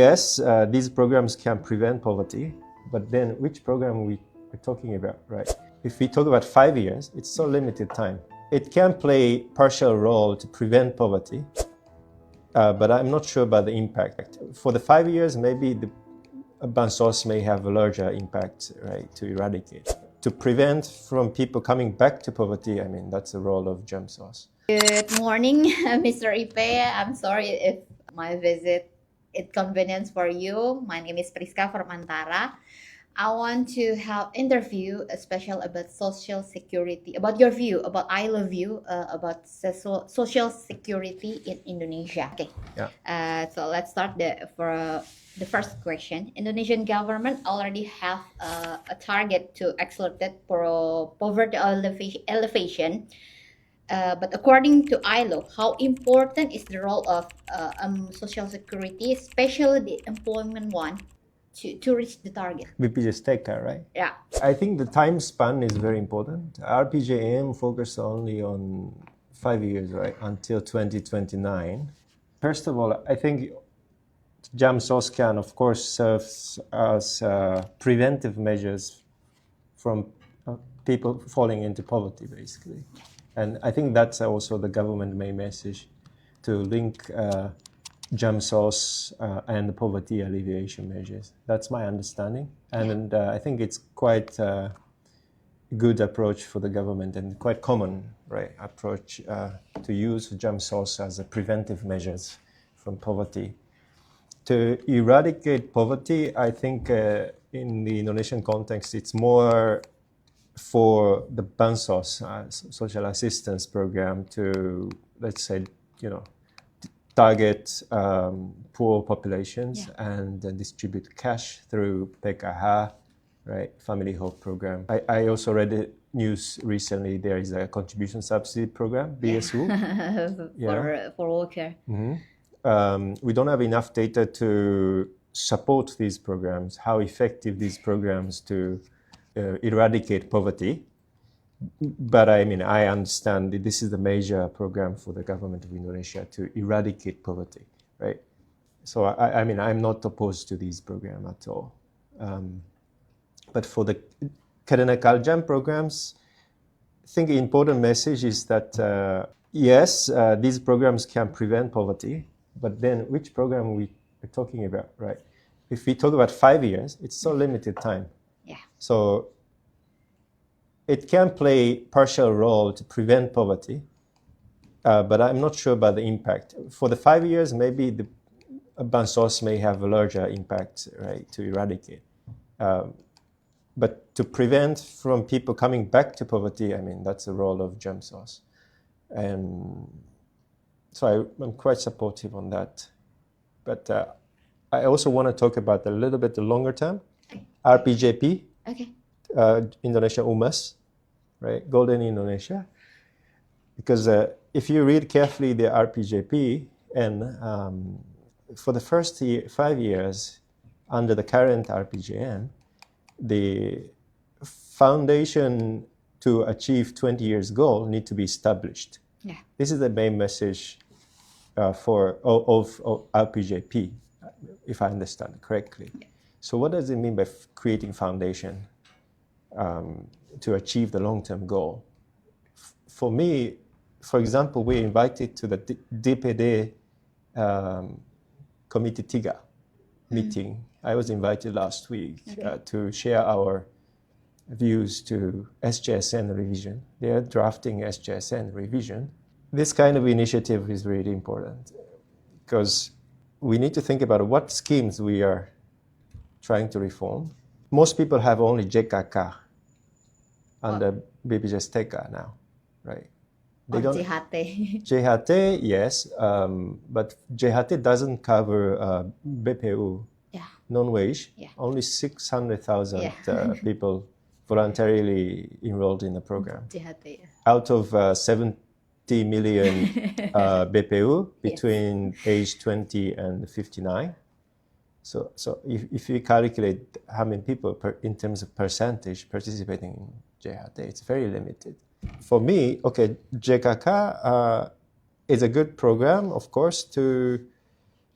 Yes, these programs can prevent poverty, but then which program we're talking about, right? If we talk about 5 years, it's so limited time. It can play partial role to prevent poverty, but I'm not sure about the impact. For the 5 years, maybe the Bansos may have a larger impact, right, to eradicate. To prevent from people coming back to poverty, I mean, that's the role of Jamsos. Good morning, Mr. Ippei. I'm sorry if my visit inconvenience for you. My name is Priska from Antara. I want to have interview special about social security, about your view, about ILO view about social security in Indonesia. Okay. Yeah. So let's start for the first question. Indonesian government already have a target to accelerate poverty elevation. But according to ILO, how important is the role of social security, especially the employment one, to reach the target? BPJS-TK, right? Yeah. I think the time span is very important. RPJM focused only on 5 years, right, until 2029. First of all, I think Jamsos can, of course, serves as preventive measures from people falling into poverty, basically. And I think that's also the government main message, to link Jamsos and poverty alleviation measures. That's my understanding. And I think it's quite a good approach for the government and quite common, right, approach to use Jamsos as a preventive measures from poverty. To eradicate poverty, I think in the Indonesian context, it's more for the Bansos, social assistance program, to, let's say, target poor populations and distribute cash through PKH, right, Family Hope Program. I also read the news recently, there is a contribution subsidy program, BSU. For worker. Mm-hmm. We don't have enough data to support these programs, how effective these programs to eradicate poverty. But I mean, I understand that this is the major program for the government of Indonesia to eradicate poverty, right? So I mean, I'm not opposed to these programs at all. But for the Ketenagakerjaan programs, I think the important message is that, yes, these programs can prevent poverty, but then which program we're talking about, right? If we talk about 5 years, it's so limited time. Yeah. So it can play partial role to prevent poverty, but I'm not sure about the impact. For the 5 years, maybe the Bansos may have a larger impact, right, to eradicate. But to prevent from people coming back to poverty, I mean, that's the role of Jamsos. And so I'm quite supportive on that. But I also want to talk about a little bit the longer term, RPJP, Indonesia Emas, right, Golden Indonesia. Because if you read carefully the RPJP, and for the first 5 years under the current RPJM, the foundation to achieve 20 years goal need to be established. Yeah. This is the main message of RPJP, if I understand correctly. Yeah. So what does it mean by creating foundation to achieve the long-term goal? For me, for example, we're invited to the DPD Committee 3 meeting. I was invited last week to share our views to SJSN revision. They are drafting SJSN revision. This kind of initiative is really important because we need to think about what schemes we are trying to reform. Most people have only JKK under BPJS-TK now, right? Or JHT. JHT, yes, but JHT doesn't cover BPU, non-wage. Yeah. Only 600,000 people voluntarily enrolled in the program. JHT. Out of 70 million BPU between age 20 and 59. So if you calculate how many people in terms of percentage participating in JHT, it's very limited. For me, JKK is a good program, of course, to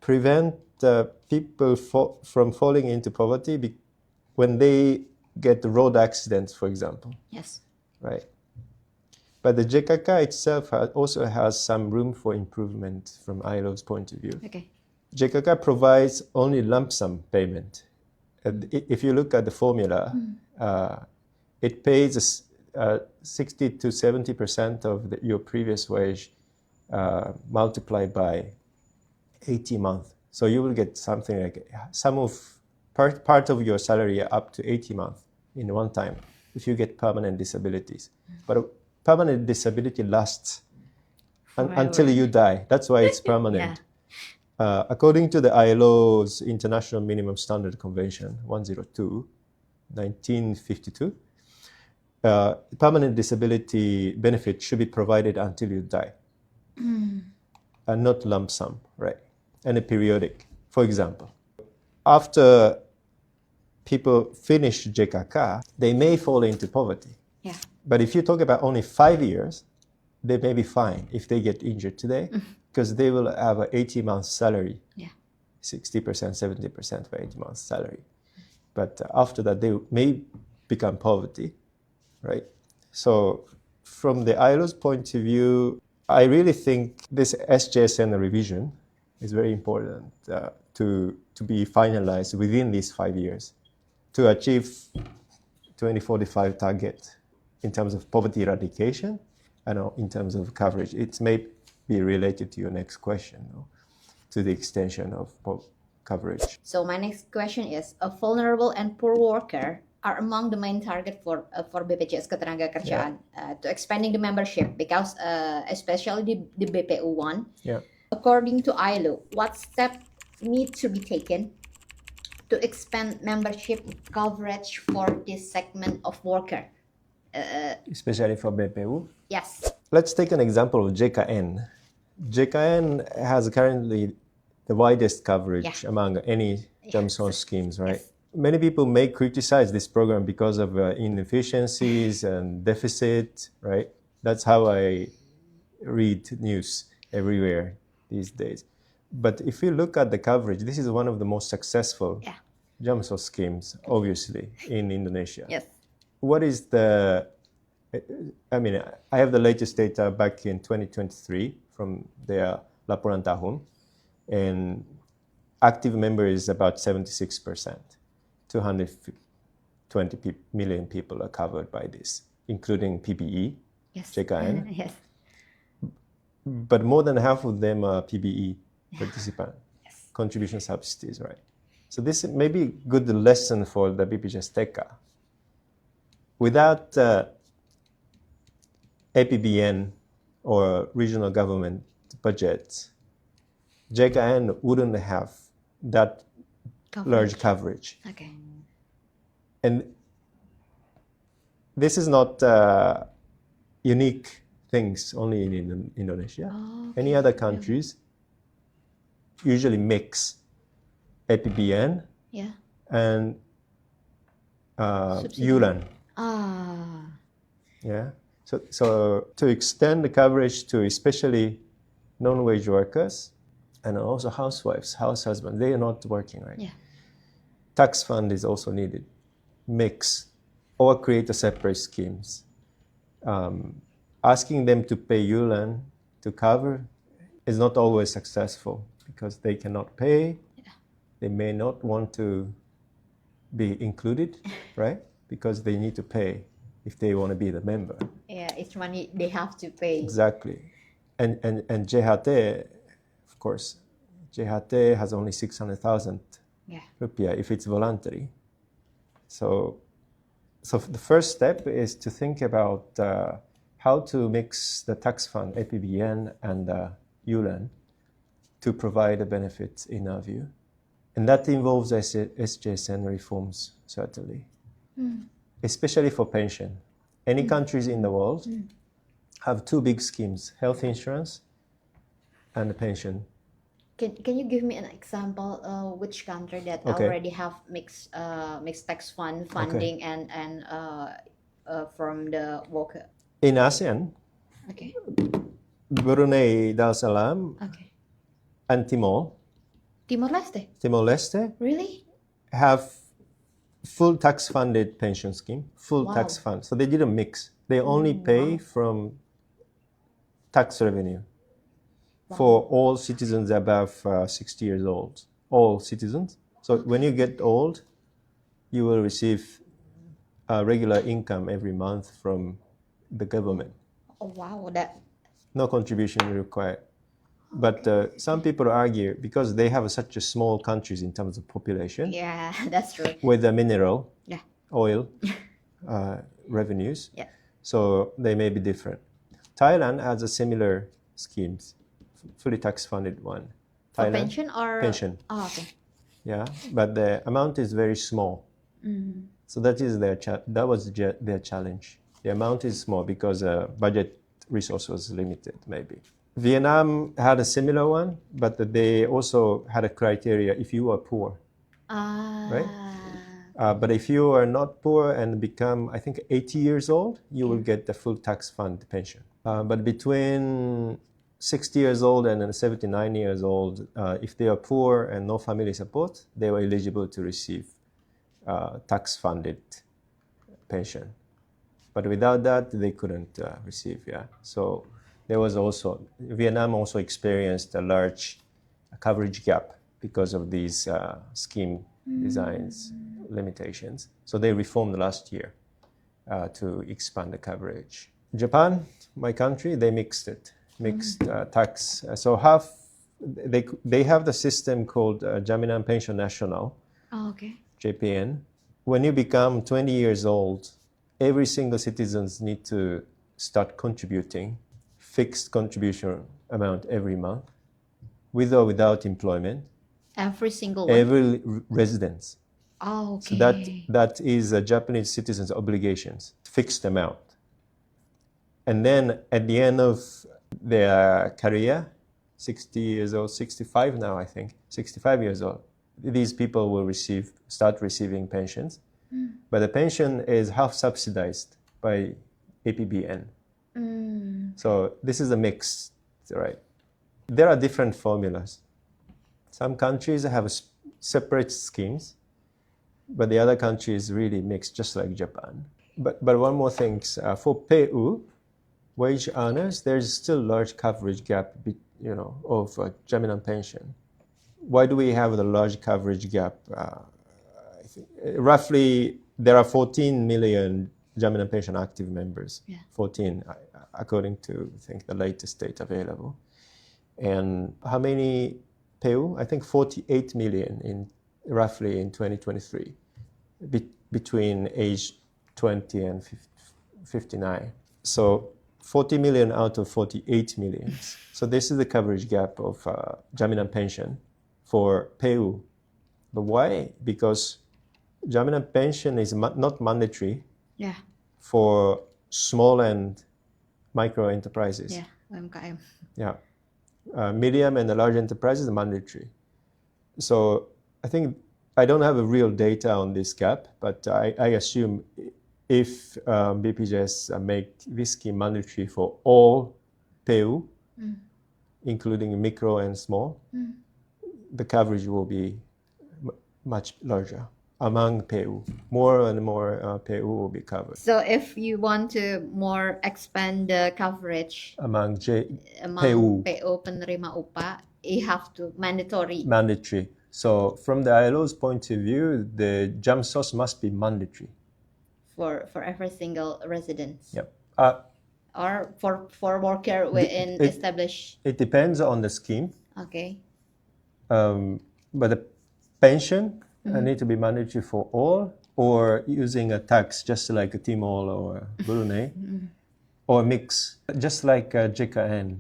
prevent people from falling into poverty when they get road accidents, for example. Yes. Right. But the JKK itself also has some room for improvement from ILO's point of view. Okay. JKK provides only lump sum payment. If you look at the formula, it pays 60 to 70% of your previous wage multiplied by 80 months. So you will get something like part of your salary up to 80 months in one time if you get permanent disabilities. But permanent disability lasts until you die. That's why it's permanent. According to the ILO's International Minimum Standard Convention 102, 1952, permanent disability benefit should be provided until you die, and not lump sum, right? And a periodic. For example, after people finish JKK, they may fall into poverty. Yeah. But if you talk about only 5 years, they may be fine if they get injured today, because they will have an 80 months salary, 60%, 70% of 80 months salary. But after that, they may become poverty, right? So from the ILO's point of view, I really think this SJSN revision is very important to be finalized within these 5 years to achieve 2045 target in terms of poverty eradication and in terms of coverage. It may be related to your next question, to the extension of coverage. So my next question is, a vulnerable and poor worker are among the main target for BPJS Ketenagakerjaan to expanding the membership, because especially the BPU one. Yeah. According to ILO, what steps need to be taken to expand membership coverage for this segment of worker? Especially for BPU? Yes. Let's take an example of JKN. JKN has currently the widest coverage among any Jaminan schemes, right? Yes. Many people may criticize this program because of inefficiencies and deficit, right? That's how I read news everywhere these days. But if you look at the coverage, this is one of the most successful Jaminan schemes, obviously, in Indonesia. Yes. What is I have the latest data back in 2023 from their Laporan Tahun, and active member is about 76%. 220 million people are covered by this, including PBE, JKN. Yes. But more than half of them are PBE participant, contribution subsidies, right? So this may be a good lesson for the BPJS TK. Without APBN or regional government budgets, JKN wouldn't have that large coverage. Okay. And this is not unique things only in Indonesia. Any other countries usually mix APBN and ULAN. Yeah. So to extend the coverage to especially non-wage workers and also housewives, house husbands, they are not working, right? Yeah. Tax fund is also needed. Mix or create a separate schemes. Asking them to pay ULAN to cover is not always successful because they cannot pay. They may not want to be included, right? Because they need to pay if they want to be the member. Yeah, it's money they have to pay. Exactly. And JHT, of course, JHT has only 600,000 rupiah if it's voluntary. So the first step is to think about how to mix the tax fund, APBN, and ULAN to provide the benefits in our view. And that involves SJSN reforms, certainly, especially for pension. Any countries in the world have two big schemes, health insurance and pension. Can you give me an example which country that already have mixed tax funding and from the worker? In ASEAN, Brunei Darussalam and Timor, Timor-Leste? Timor-Leste Really? have full tax-funded pension scheme, full Wow. tax fund. So they didn't mix. They only pay from tax revenue for all citizens above 60 years old. All citizens. So when you get old, you will receive regular income every month from the government. Oh, wow, that. No contribution required. But some people argue because they have such a small countries in terms of population Yeah, that's true. with the mineral, Yeah. oil revenues, Yeah. so they may be different. Thailand has a similar schemes, fully tax-funded one. For Thailand, pension or? pension, Oh, okay. yeah, but the amount is very small. So that is their that was their challenge. The amount is small because budget resource was limited, maybe. Vietnam had a similar one, but they also had a criteria if you are poor, right? But if you are not poor and become, I think, 80 years old, you will get the full tax fund pension. But between 60 years old and 79 years old, if they are poor and no family support, they were eligible to receive tax-funded pension. But without that, they couldn't receive, yeah. So there was also, Vietnam also experienced a large coverage gap because of these scheme designs limitations. So they reformed last year to expand the coverage. Japan, my country, they mixed tax. So half, they have the system called Jaminan Pension Nasional, Okay. JPN. When you become 20 years old, every single citizens need to start contributing fixed contribution amount every month, with or without employment. Every single one? Every residence. Oh, okay. So that is a Japanese citizens' obligations, fixed amount. And then at the end of their career, 60 years old, 65 now, I think, 65 years old, these people will start receiving pensions. But the pension is half subsidized by APBN. So this is a mix, right? There are different formulas. Some countries have separate schemes, but the other countries really mix, just like Japan. But one more thing, for PU, wage earners, there's still large coverage gap, of Jaminan pension. Why do we have the large coverage gap? I think roughly there are 14 million Jaminan pension active members. Yeah. 14, according to, I think, the latest data available. And how many PU? I think 48 million roughly in 2023, between age 20 and 59. So 40 million out of 48 million. So this is the coverage gap of Jaminan pension for PU. But why? Because Jaminan pension is not mandatory for small and micro enterprises. Yeah, UMKM. Yeah. Medium and large enterprises are mandatory. So I think I don't have a real data on this gap, but I assume if BPJS make this scheme mandatory for all PU, including micro and small, the coverage will be much larger among PU. More and more PU will be covered. So if you want to more expand the coverage Among PU penerima upah, you have to mandatory. So from the ILO's point of view, the Bansos must be mandatory for every single residence. Yep. Or for worker within established. It depends on the scheme. Okay. But the pension need to be mandatory for all, or using a tax just like a Timor or Brunei, or mix, just like JKN.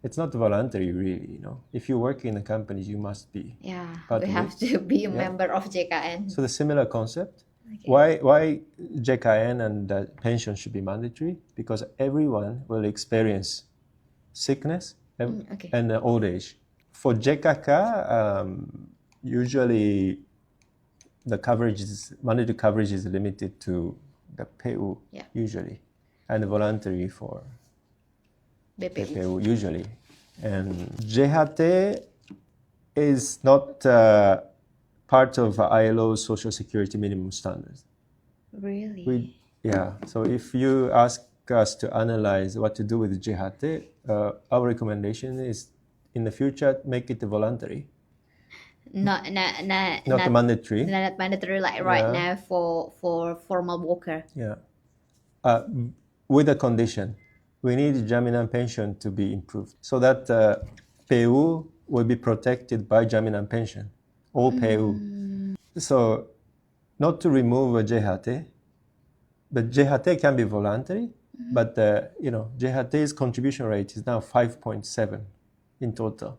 It's not voluntary, really. If you work in a company, you must be. Yeah, part we of have it. to be a member of JKN. So the similar concept. Okay. Why JKN and pension should be mandatory? Because everyone will experience sickness and old age. For JKK, usually the mandatory coverage is limited to the PU, usually, and voluntary for BPI. PU, usually. And JHT, is not part of ILO's social security minimum standards. Really? So if you ask us to analyze what to do with JHT, our recommendation is in the future make it voluntary, not mandatory. not mandatory like right now for formal worker. With a condition, we need Jaminan pension to be improved so that PU will be protected by Jaminan pension, all PU. So not to remove a JHT, but JHT can be voluntary, but JHT's contribution rate is now 5.7 in total.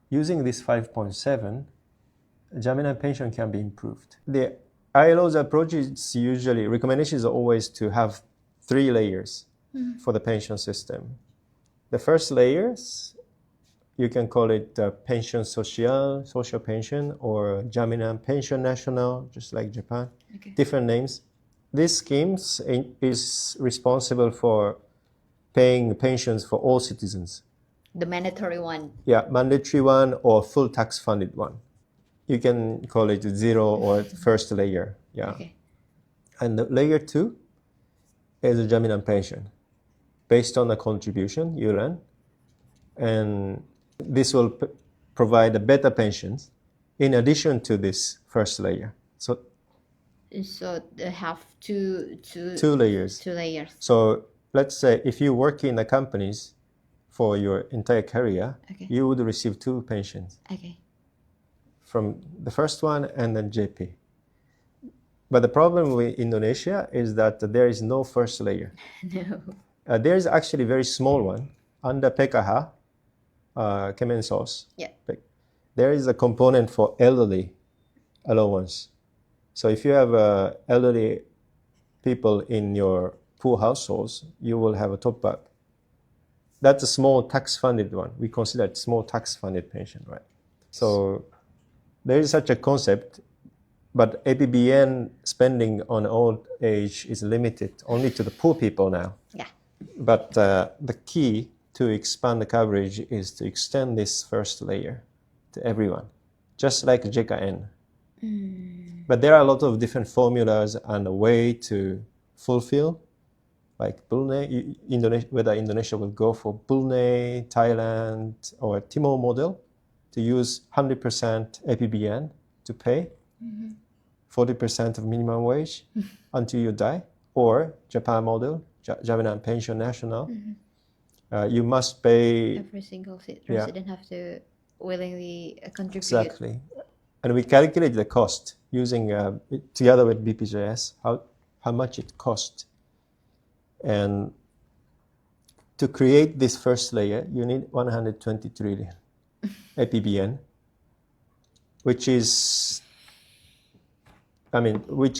Using this 5.7, Jaminan pension can be improved. The ILO's approach is usually, recommendation is always to have 3 layers for the pension system. The first layers, you can call it Pensiun Sosial, social pension, or Jaminan Pension Nasional, just like Japan, different names. These schemes is responsible for paying pensions for all citizens. The mandatory one. Yeah, mandatory one or full tax funded one. You can call it 0 or first layer. And the layer 2 is a Jaminan pension based on the contribution you earn, and this will provide a better pensions in addition to this first layer. So they have two layers. 2 layers. So let's say if you work in the companies for your entire career, you would receive 2 pensions. From the first one and then JP. But the problem with Indonesia is that there is no first layer. No. There is actually a very small one under PKH, Kemensos. There is a component for elderly allowance. So if you have elderly people in your poor households, you will have a top up. That's a small tax-funded one. We consider it small tax-funded pension, right? So there is such a concept, but APBN spending on old age is limited only to the poor people now. But the key to expand the coverage is to extend this first layer to everyone, just like JKN. But there are a lot of different formulas and a way to fulfill, like Brunei, Indonesia, whether Indonesia will go for Brunei, Thailand, or Timor model to use 100% APBN to pay 40% of minimum wage until you die, or Japan model, Jaminan Pension National. You must pay. Every single resident have to willingly contribute. Exactly. And we calculate the cost using, together with BPJS, how much it costs. And to create this first layer, you need 120 trillion APBN, which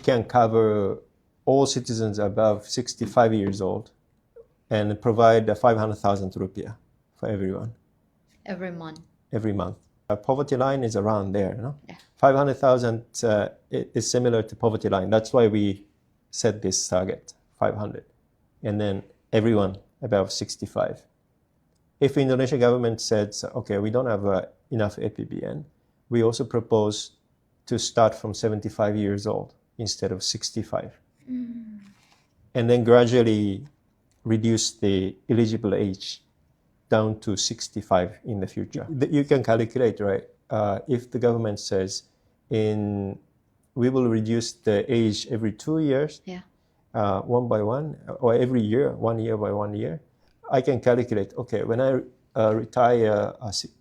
can cover all citizens above 65 years old and provide 500,000 rupiah for everyone. Every month. Every month. Poverty line is around there, no? 500,000 is similar to poverty line. That's why we set this target, 500. And then everyone above 65. If Indonesian government says, okay, we don't have enough APBN, we also propose to start from 75 years old instead of 65. And then gradually reduce the eligible age down to 65 in the future. You can calculate, right? If the government says we will reduce the age every 2 years, one by one, or every year, 1 year by 1 year, I can calculate, okay, when I retire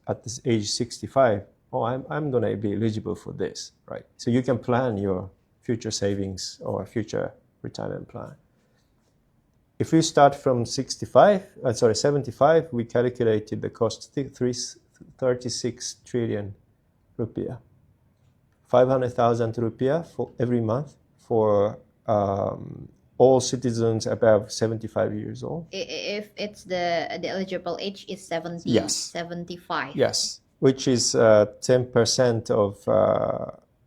at this age 65, I'm going to be eligible for this, right? So you can plan your future savings or future retirement plan. If we start from 75, we calculated the cost 36 trillion rupiah. 500,000 rupiah for every month for all citizens above 75 years old. If it's the eligible age is 70, yes. 75. Yes, which is 10% of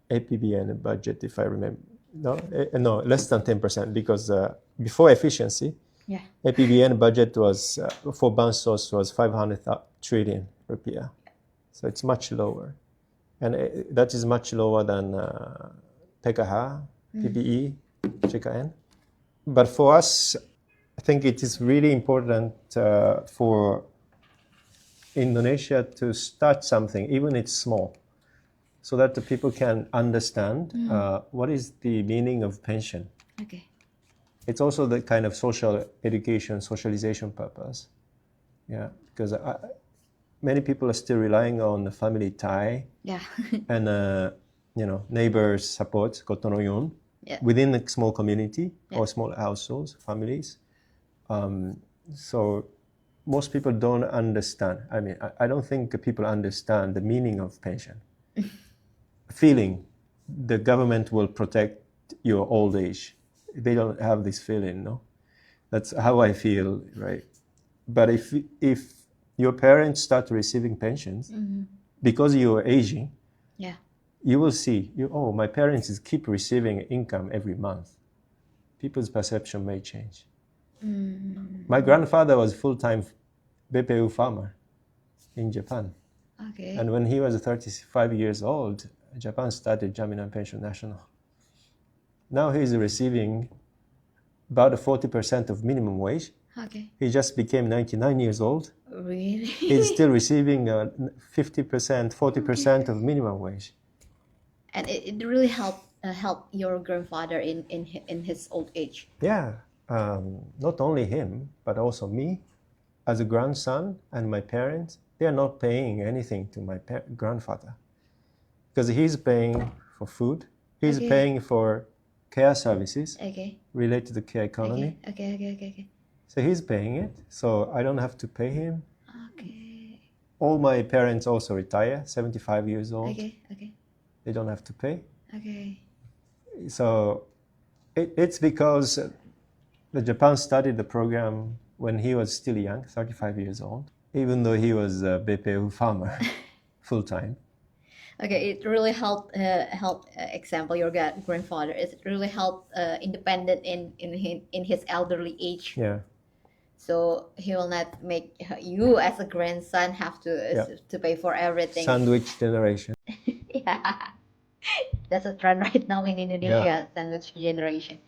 APBN budget, if I remember. No, less than 10%, because before efficiency, APBN budget was for Bansos was 500 trillion rupiah. So it's much lower. and that is much lower than PKH, PPE, JKN. But for us, I think it is really important for Indonesia to start something, even it's small, so that the people can understand what is the meaning of pension. Okay. It's also the kind of social education, socialization purpose. Yeah, because many people are still relying on the family tie Yeah. and neighbors support, kotonoyon, within a small community or small households, families. So most people don't understand. I mean, I don't think people understand the meaning of pension. Feeling the government will protect your old age. They don't have this feeling, no? That's how I feel, right? But if your parents start receiving pensions because you are aging, you will see, my parents keep receiving income every month. People's perception may change. My grandfather was full-time BPU farmer in Japan. Okay. And when he was 35 years old, Japan started Jaminan Pension National. Now he's receiving about 40% of minimum wage. Okay. He just became 99 years old. Really? He's still receiving 50%, 40% of minimum wage. And it really helped your grandfather in his old age. Yeah, not only him, but also me, as a grandson, and my parents. They are not paying anything to my grandfather, because he's paying for food. He's paying for care services related to care economy. Okay. So he's paying it. So I don't have to pay him. Okay. All my parents also retire, 75 years old. Okay. They don't have to pay. Okay. So it's because the Japan started the program when he was still young, 35 years old, even though he was a BPU farmer full-time. Okay, it really helped. Example, your grandfather. It really helped independent in his elderly age. Yeah. So he will not make you as a grandson have to pay for everything. Sandwich generation. Yeah, that's a trend right now in Indonesia. Sandwich generation.